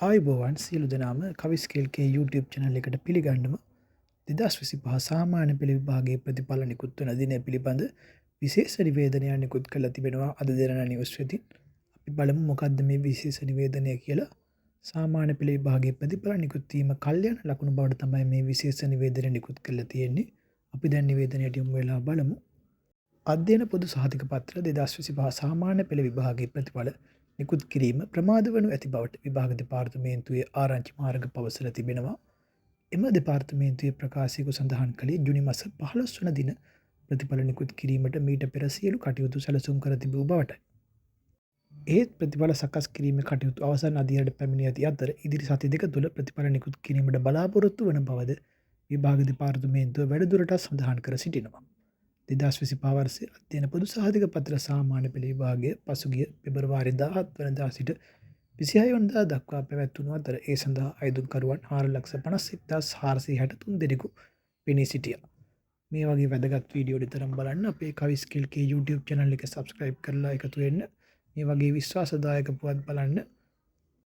ආයුබෝවන් සියලු දෙනාම කවිස්කේල්ගේ YouTube චැනල් එකට පිළිගන්නම 2025 සාමාන්‍ය පෙළ විභාගයේ ප්‍රතිඵල නිකුත් වන දිනය පිළිබඳ විශේෂ නිවේදනයක් නිකුත් කරලා තිබෙනවා අද දෙරණ නිවුස් වෙතින්. අපි බලමු මොකක්ද මේ විශේෂ නිවේදනය කියලා. සාමාන්‍ය පෙළ විභාගයේ ප්‍රතිඵල නිකුත් වීම කල්යන ලකුණු බවට තමයි මේ විශේෂ නිවේදනය නිකුත් කරලා තියෙන්නේ. අපි දැන් නිවේදනයට යමු වෙලා බලමු. අධ්‍යයන පොදු සහතික පත්‍ර 2025 සාමාන්‍ය පෙළ විභාගයේ ප්‍රතිඵල නිකුත් කිරීම ප්‍රමාද වනු ඇති බවට විභාග දෙපාර්තමේන්තුවේ ආරංචි මාර්ග පවසලා තිබෙනවා. එම දෙපාර්තමේන්තුවේ ප්‍රකාශයක සඳහන් කළේ ජුනි මාස 15 වන දින ප්‍රතිඵල නිකුත් කිරීමට මීට පෙර සියලු කටයුතු සැලසුම් කර තිබූ බවටයි. ඒත් ප්‍රතිඵල සකස් කිරීමේ කටයුතු අවසන් අදියරට පැමිණ ඇති අතර ඉදිරි සති දෙක තුළ ප්‍රතිඵල නිකුත් කිරීමට බලාපොරොත්තු වන බවද විභාග දෙපාර්තමේන්තුව වැඩිදුරටත් සඳහන් කර සිටිනවා. 2025 වර්ෂයේ අධ්‍යයන පොදු සහතික පත්‍ර සාමාන්‍ය පෙළ විභාගය පසුගිය පෙබරවාරි 17 වනදා සිට 26 වනදා දක්වා පැවැත්වුණු අතර ඒ සඳහා අයදුම්කරුවන් 4,51,463 දෙනෙකු පෙනී සිටියා. මේ වගේ වැදගත් වීඩියෝ නිතරම බලන්න අපේ කවිස්කිල්ගේ YouTube channel එක subscribe කරලා එකතු වෙන්න. මේ වගේ විශ්වාසදායක පුවත් බලන්න